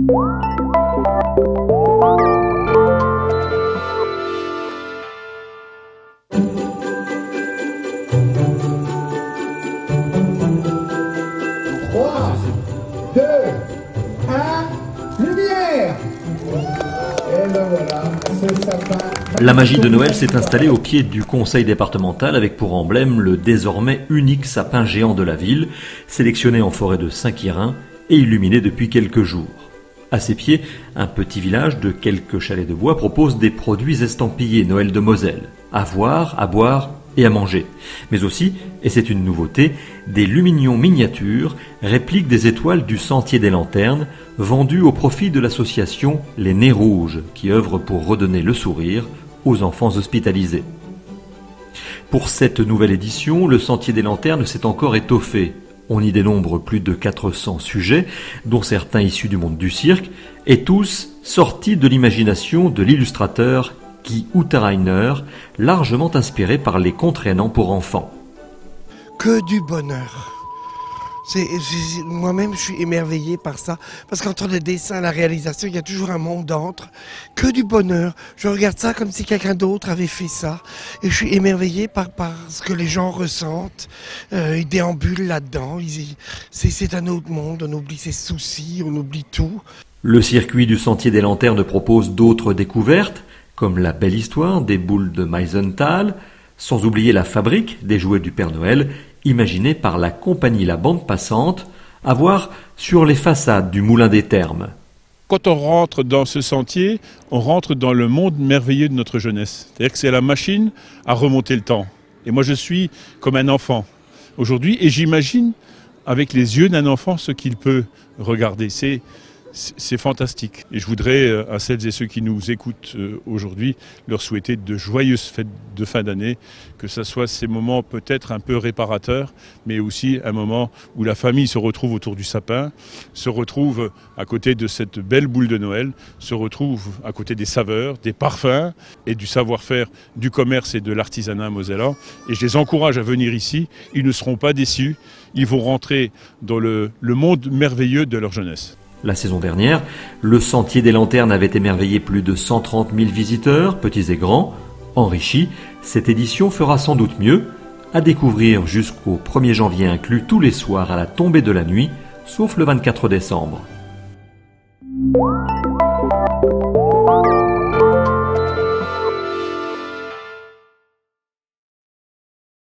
La magie de Noël s'est installée au pied du conseil départemental avec pour emblème le désormais unique sapin géant de la ville, sélectionné en forêt de Saint-Quirin et illuminé depuis quelques jours. À ses pieds, un petit village de quelques chalets de bois propose des produits estampillés Noël de Moselle, à voir, à boire et à manger. Mais aussi, et c'est une nouveauté, des lumignons miniatures, répliques des étoiles du Sentier des Lanternes, vendus au profit de l'association Les Nez Rouges, qui œuvre pour redonner le sourire aux enfants hospitalisés. Pour cette nouvelle édition, le Sentier des Lanternes s'est encore étoffé. On y dénombre plus de 400 sujets, dont certains issus du monde du cirque, et tous sortis de l'imagination de l'illustrateur Guy Outerainer, largement inspiré par les contes rhénans pour enfants. Que du bonheur. Moi-même, je suis émerveillé par ça, parce qu'entre le dessin et la réalisation, il y a toujours un monde entre. Que du bonheur. Je regarde ça comme si quelqu'un d'autre avait fait ça, et je suis émerveillé par ce que les gens ressentent. Ils déambulent là-dedans. C'est un autre monde. On oublie ses soucis, on oublie tout. Le circuit du Sentier des Lanternes propose d'autres découvertes, comme la belle histoire des boules de Meisenthal, sans oublier la fabrique des jouets du Père Noël, imaginée par la compagnie La Bande Passante, à voir sur les façades du Moulin des Thermes. Quand on rentre dans ce sentier, on rentre dans le monde merveilleux de notre jeunesse. C'est-à-dire que c'est la machine à remonter le temps. Et moi, je suis comme un enfant aujourd'hui, et j'imagine avec les yeux d'un enfant ce qu'il peut regarder. C'est fantastique. Et je voudrais, à celles et ceux qui nous écoutent aujourd'hui, leur souhaiter de joyeuses fêtes de fin d'année, que ce soit ces moments peut-être un peu réparateurs, mais aussi un moment où la famille se retrouve autour du sapin, se retrouve à côté de cette belle boule de Noël, se retrouve à côté des saveurs, des parfums et du savoir-faire du commerce et de l'artisanat mosellan. Et je les encourage à venir ici, ils ne seront pas déçus, ils vont rentrer dans le monde merveilleux de leur jeunesse. La saison dernière, le Sentier des Lanternes avait émerveillé plus de 130 000 visiteurs, petits et grands. Enrichi, cette édition fera sans doute mieux, à découvrir jusqu'au 1er janvier inclus tous les soirs à la tombée de la nuit, sauf le 24 décembre.